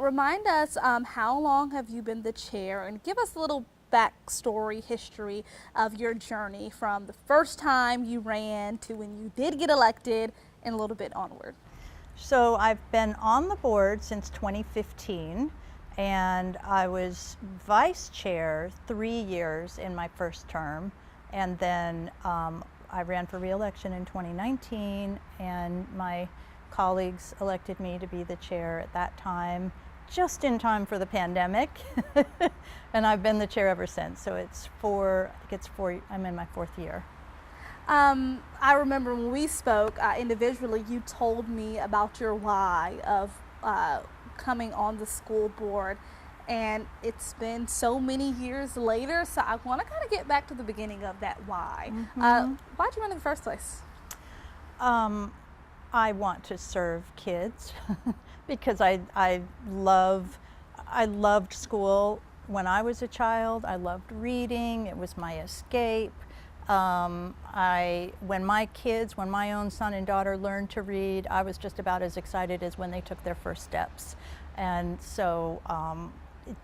remind us, how long have you been the chair, and give us a little backstory, history of your journey from the first time you ran to when you did get elected and a little bit onward. So I've been on the board since 2015, and I was vice chair 3 years in my first term, and then I ran for reelection in 2019, and my colleagues elected me to be the chair at that time, just in time for the pandemic. And I've been the chair ever since. So it's I'm in my 4th year. I remember when we spoke individually, you told me about your why of coming on the school board, and it's been so many years later, so I want to kind of get back to the beginning of that why. Why'd you run in the first place? I want to serve kids because I loved school when I was a child. I loved reading. It was my escape. When my own son and daughter learned to read, I was just about as excited as when they took their first steps. And so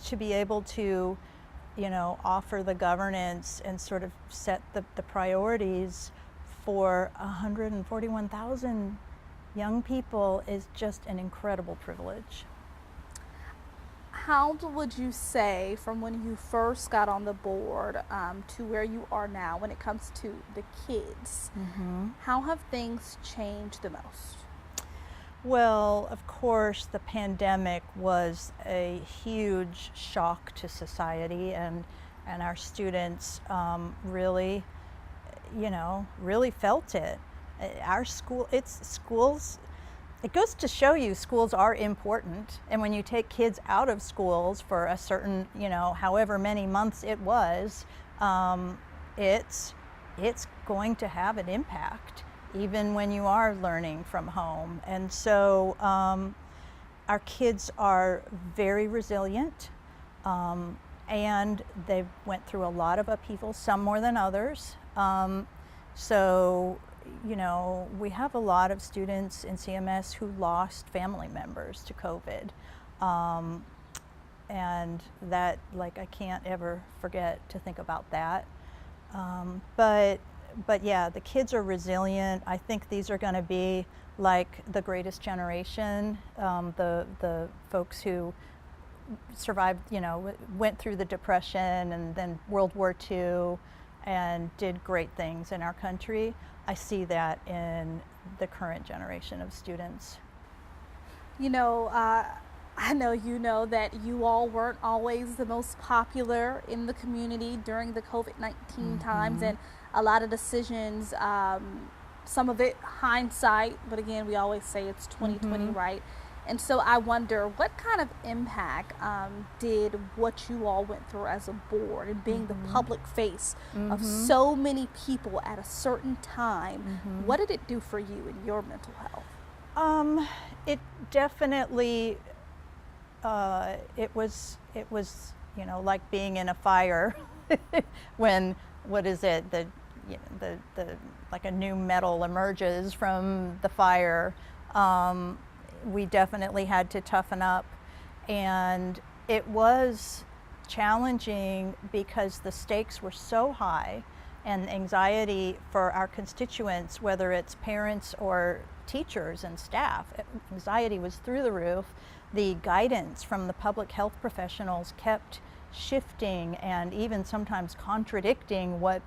to be able to, offer the governance and sort of set the priorities for 141,000 young people is just an incredible privilege. How would you say, from when you first got on the board to where you are now, when it comes to the kids, how have things changed the most? Well, of course, the pandemic was a huge shock to society, and our students really felt it. It goes to show you schools are important, and when you take kids out of schools for a certain, however many months it was, it's going to have an impact, even when you are learning from home. And so our kids are very resilient, and they went through a lot of upheaval, some more than others. So we have a lot of students in CMS who lost family members to COVID. And that, I can't ever forget to think about that. But yeah, the kids are resilient. I think these are going to be like the greatest generation, the folks who survived, went through the Depression and then World War II and did great things in our country. I see that in the current generation of students. I know that you all weren't always the most popular in the community during the COVID-19 times, and a lot of decisions, some of it hindsight, but again, we always say it's 2020, right? And so I wonder, what kind of impact did what you all went through as a board and being the public face of so many people at a certain time, what did it do for you and your mental health? It definitely, it was like being in a fire when, like a new metal emerges from the fire. We definitely had to toughen up, and it was challenging because the stakes were so high, and anxiety for our constituents, whether it's parents or teachers and staff, anxiety was through the roof. The guidance from the public health professionals kept shifting and even sometimes contradicting what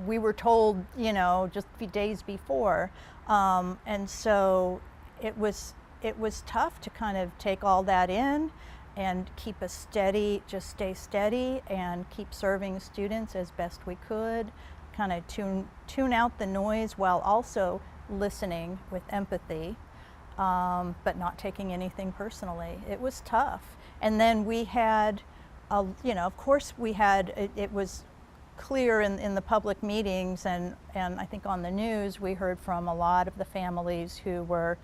we were told, just a few days before. And so it was tough to kind of take all that in and stay steady and keep serving students as best we could, kind of tune out the noise while also listening with empathy, but not taking anything personally. It was tough. And then we had, of course it was clear in the public meetings and I think on the news, we heard from a lot of the families who were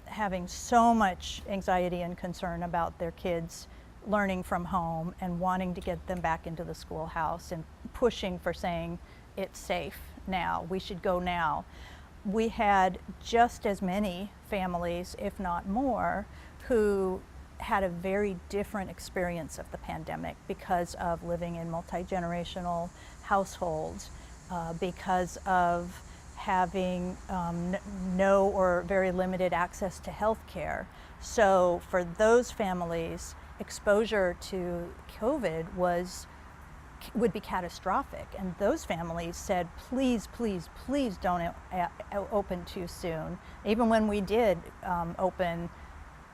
having so much anxiety and concern about their kids learning from home and wanting to get them back into the schoolhouse and pushing for saying it's safe now, we should go now. We had just as many families, if not more, who had a very different experience of the pandemic because of living in multi-generational households, because of having no or very limited access to health care. So for those families, exposure to COVID would be catastrophic, and those families said, please, please, please don't open too soon. Even when we did open,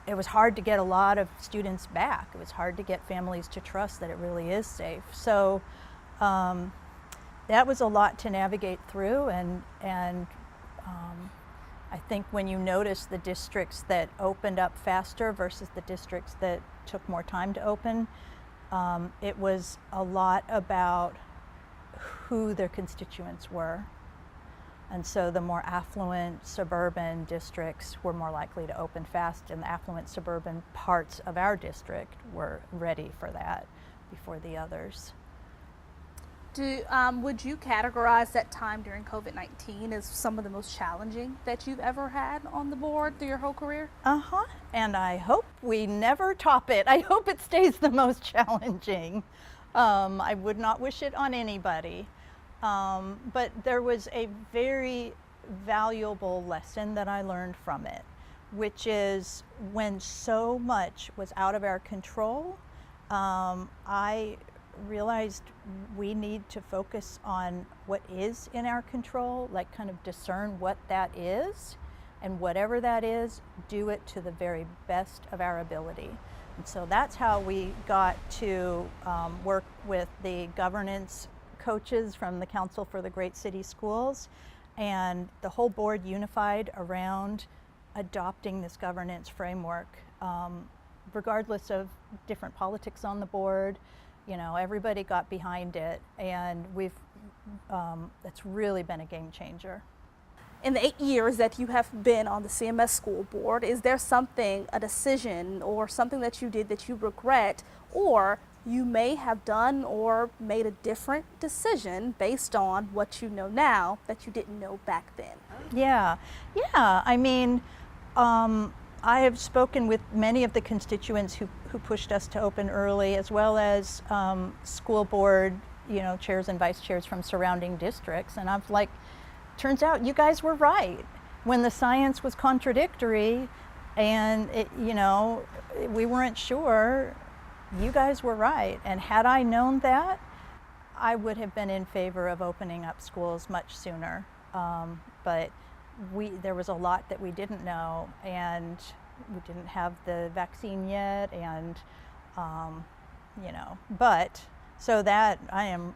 it was hard to get a lot of students back. It was hard to get families to trust that it really is safe. So that was a lot to navigate through, and I think when you notice the districts that opened up faster versus the districts that took more time to open, it was a lot about who their constituents were. And so the more affluent suburban districts were more likely to open fast, and the affluent suburban parts of our district were ready for that before the others. Would you categorize that time during COVID-19 as some of the most challenging that you've ever had on the board through your whole career? And I hope we never top it. I hope it stays the most challenging. I would not wish it on anybody. But there was a very valuable lesson that I learned from it, which is when so much was out of our control, I realized we need to focus on what is in our control, like kind of discern what that is, and whatever that is, do it to the very best of our ability. And so that's how we got to work with the governance coaches from the Council for the Great City Schools, and the whole board unified around adopting this governance framework, regardless of different politics on the board. You know, everybody got behind it, and it's really been a game changer. In the 8 years that you have been on the CMS School Board, is there something, a decision or something that you did that you regret, or you may have done or made a different decision based on what you know now that you didn't know back then? Yeah. I mean, I have spoken with many of the constituents who pushed us to open early, as well as school board, chairs and vice chairs from surrounding districts, and I've turns out you guys were right when the science was contradictory, and we weren't sure. You guys were right, and had I known that, I would have been in favor of opening up schools much sooner. But there was a lot that we didn't know, and we didn't have the vaccine yet, and but so that I am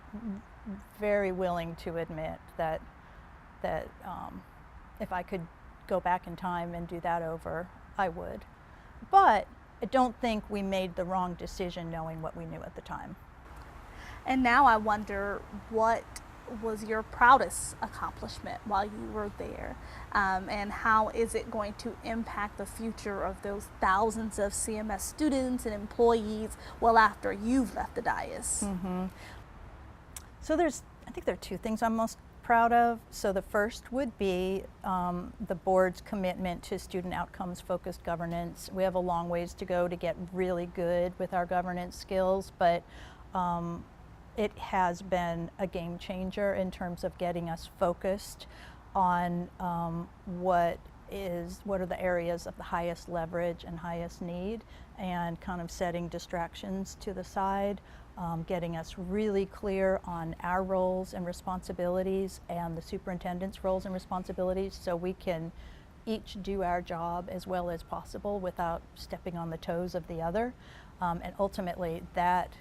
very willing to admit that if I could go back in time and do that over, I would. But I don't think we made the wrong decision knowing what we knew at the time. And now I wonder, what was your proudest accomplishment while you were there? And how is it going to impact the future of those thousands of CMS students and employees well after you've left the dais? Mm-hmm. So I think there are two things I'm most proud of. So the first would be the board's commitment to student outcomes focused governance. We have a long ways to go to get really good with our governance skills, but it has been a game changer in terms of getting us focused on what are the areas of the highest leverage and highest need, and kind of setting distractions to the side. Getting us really clear on our roles and responsibilities and the superintendent's roles and responsibilities, so we can each do our job as well as possible without stepping on the toes of the other. And ultimately that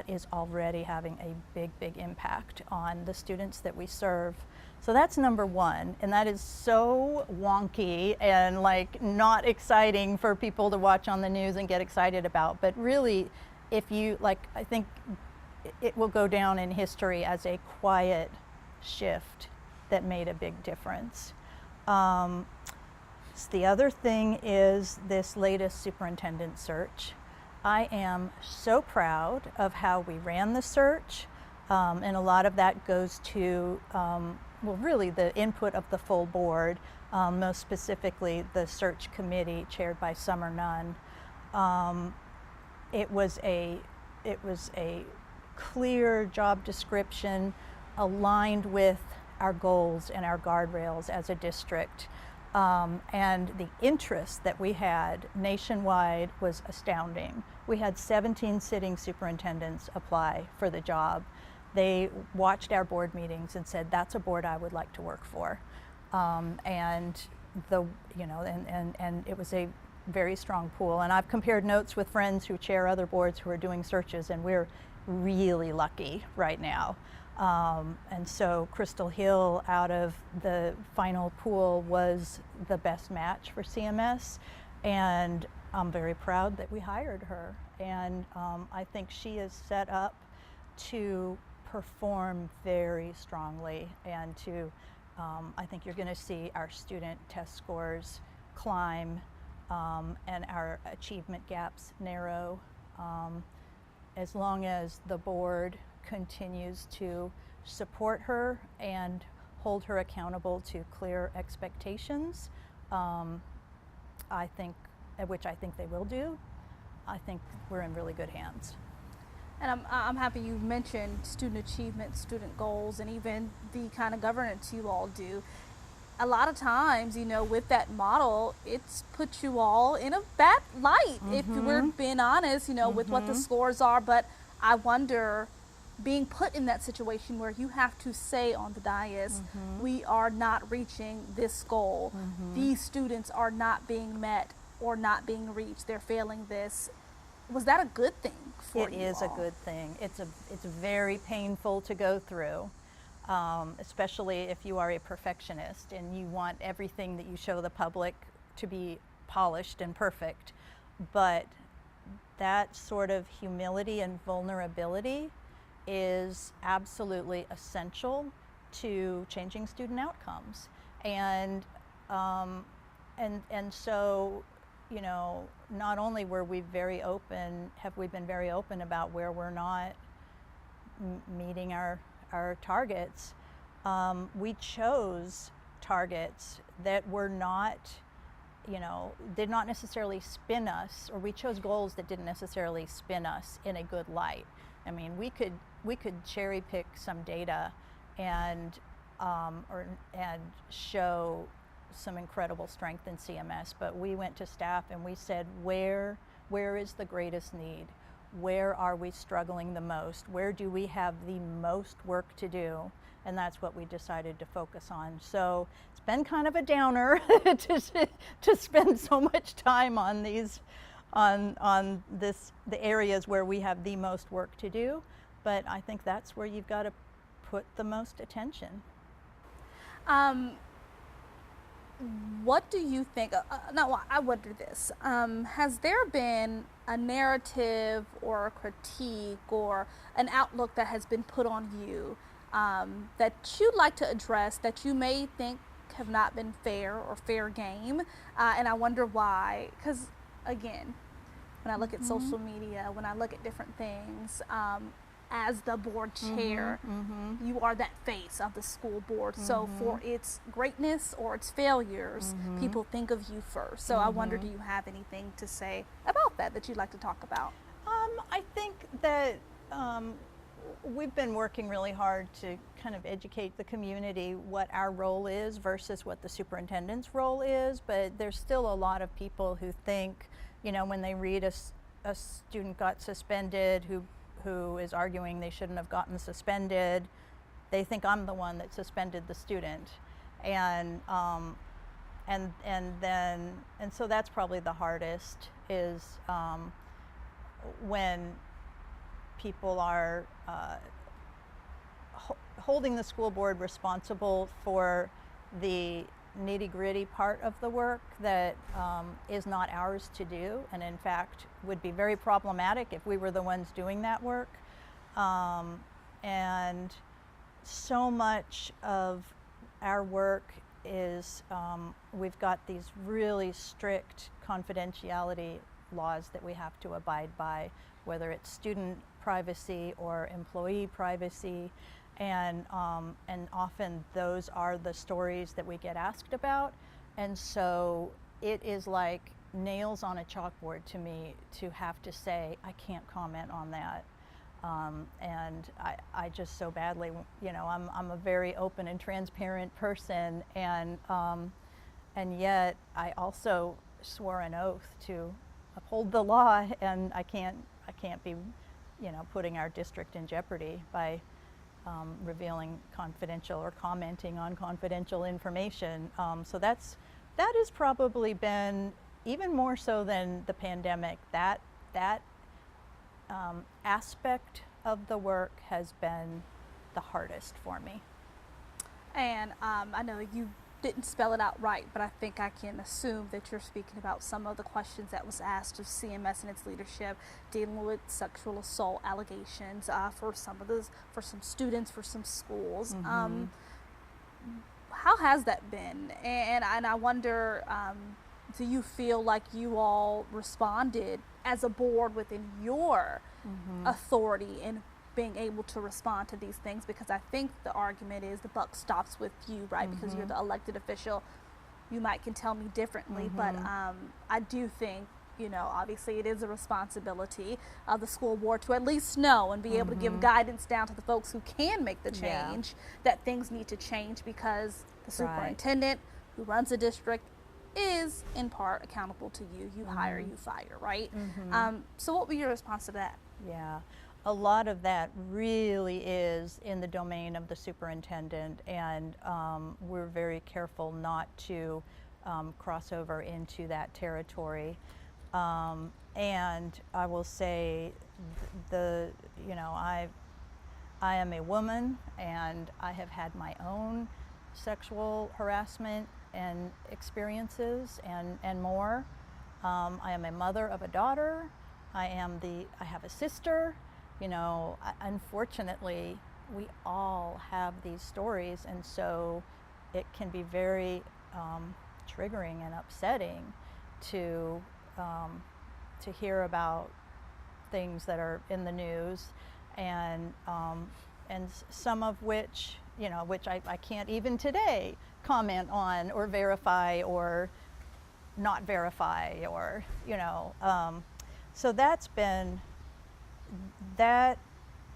is already having a big impact on the students that we serve. So that's number one, and that is so wonky and not exciting for people to watch on the news and get excited about, but really, if you I think it will go down in history as a quiet shift that made a big difference. So the other thing is this latest superintendent search. I am so proud of how we ran the search, and a lot of that goes to well, really the input of the full board, most specifically the search committee chaired by Summer Nunn. It was a clear job description aligned with our goals and our guardrails as a district. And the interest that we had nationwide was astounding. We had 17 sitting superintendents apply for the job. They watched our board meetings and said, that's a board I would like to work for. And it was a very strong pool. And I've compared notes with friends who chair other boards who are doing searches, and we're really lucky right now. And so Crystal Hill out of the final pool was the best match for CMS, and I'm very proud that we hired her. And I think she is set up to perform very strongly, and to I think you're going to see our student test scores climb and our achievement gaps narrow, as long as the board continues to support her and hold her accountable to clear expectations, which I think they will do. I think we're in really good hands. And I'm happy you mentioned student achievement, student goals, and even the kind of governance you all do. A lot of times, with that model, it's put you all in a bad light, if we're being honest, with what the scores are. But I wonder, being put in that situation where you have to say on the dais, we are not reaching this goal. These students are not being met or not being reached. They're failing this. Was that a good thing for you all? It is a good thing. It's very painful to go through, especially if you are a perfectionist and you want everything that you show the public to be polished and perfect. But that sort of humility and vulnerability is absolutely essential to changing student outcomes. And so, not only were we have we been very open about where we're not meeting our targets, we chose targets that were not, did not necessarily spin us, or we chose goals that didn't necessarily spin us in a good light. I mean, we could cherry pick some data and show some incredible strength in CMS, but we went to staff and we said, where is the greatest need? Where are we struggling the most? Where do we have the most work to do? And that's what we decided to focus on. So it's been kind of a downer to spend so much time on these, the areas where we have the most work to do, but I think that's where you've got to put the most attention. What do you think, I wonder this, has there been a narrative or a critique or an outlook that has been put on you that you'd like to address that you may think have not been fair or fair game? And I wonder why, because again, when I look at social media, when I look at different things, as the board chair, you are that face of the school board. So for its greatness or its failures, people think of you first. So I wonder, do you have anything to say about that you'd like to talk about? I think that we've been working really hard to kind of educate the community what our role is versus what the superintendent's role is, but there's still a lot of people who think, when they read a student got suspended who is arguing they shouldn't have gotten suspended, they think I'm the one that suspended the student, and so that's probably the hardest, is when people are holding the school board responsible for the nitty-gritty part of the work that is not ours to do, and in fact would be very problematic if we were the ones doing that work. And so much of our work is, we've got these really strict confidentiality laws that we have to abide by, whether it's student privacy or employee privacy. And often those are the stories that we get asked about. And so it is like nails on a chalkboard to me to have to say, I can't comment on that. And I just so badly, you know, I'm a very open and transparent person, and yet I also swore an oath to uphold the law, and I can't be, you know, putting our district in jeopardy by revealing confidential or commenting on confidential information. So that has probably been, even more so than the pandemic, that aspect of the work has been the hardest for me. And I know you didn't spell it out right, but I think I can assume that you're speaking about some of the questions that was asked of CMS and its leadership dealing with sexual assault allegations for some students, for some schools. Mm-hmm. How has that been? And I wonder, do you feel like you all responded as a board within your authority in being able to respond to these things? Because I think the argument is the buck stops with you, right? Because you're the elected official. You can tell me differently, but I do think, you know, obviously it is a responsibility of the school board to at least know and be able to give guidance down to the folks who can make the change, that things need to change, because the superintendent who runs the district is in part accountable to you. You hire, you fire, right? So what would be your response to that? Yeah, a lot of that really is in the domain of the superintendent, and we're very careful not to cross over into that territory. And I will say, you know, I am a woman, and I have had my own sexual harassment and experiences and more. I am a mother of a daughter. I have a sister. You know, unfortunately, we all have these stories, and so it can be very triggering and upsetting to hear about things that are in the news, and some of which, you know, which I can't even today comment on or verify or not verify, or, you know, so that's been, that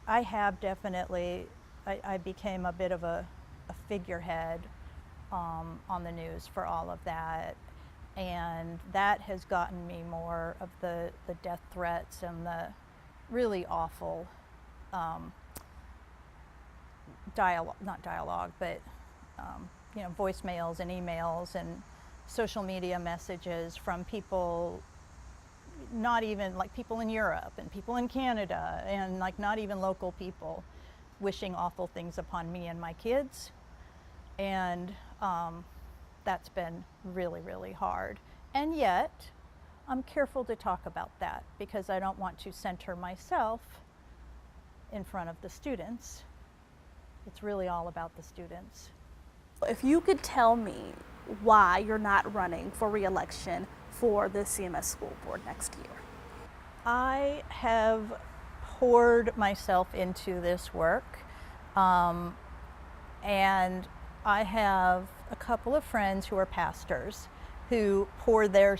I have definitely, I became a bit of a figurehead on the news for all of that, and that has gotten me more of the death threats and the really awful not dialogue, but you know, voicemails and emails and social media messages from people, not even like people in Europe and people in Canada, and like not even local people, wishing awful things upon me and my kids. And that's been really, really hard. And yet, I'm careful to talk about that because I don't want to center myself in front of the students. It's really all about the students. If you could tell me why you're not running for re-election for the CMS School Board next year. I have poured myself into this work, and I have a couple of friends who are pastors who pour they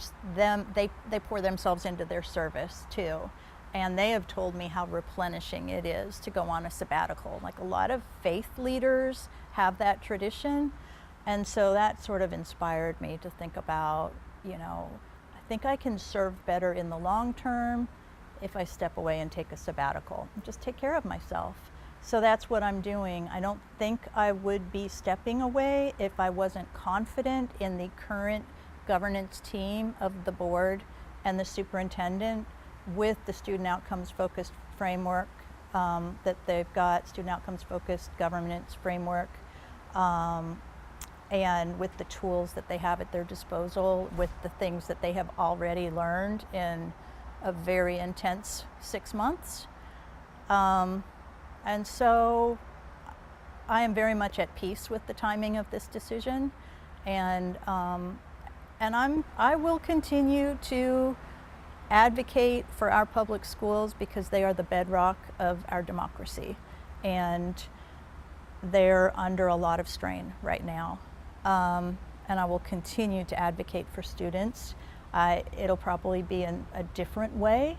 pour themselves into their service too. And they have told me how replenishing it is to go on a sabbatical. Like, a lot of faith leaders have that tradition. And so that sort of inspired me to think about, you know, I think I can serve better in the long term if I step away and take a sabbatical and just take care of myself. So that's what I'm doing. I don't think I would be stepping away if I wasn't confident in the current governance team of the board and the superintendent, with the student outcomes focused framework that they've got, student outcomes focused governance framework, and with the tools that they have at their disposal, with the things that they have already learned in a very intense 6 months. And so I am very much at peace with the timing of this decision, and I will continue to advocate for our public schools because they are the bedrock of our democracy. And they're under a lot of strain right now. And I will continue to advocate for students. It'll probably be in a different way,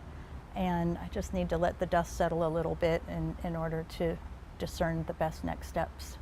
and I just need to let the dust settle a little bit in order to discern the best next steps.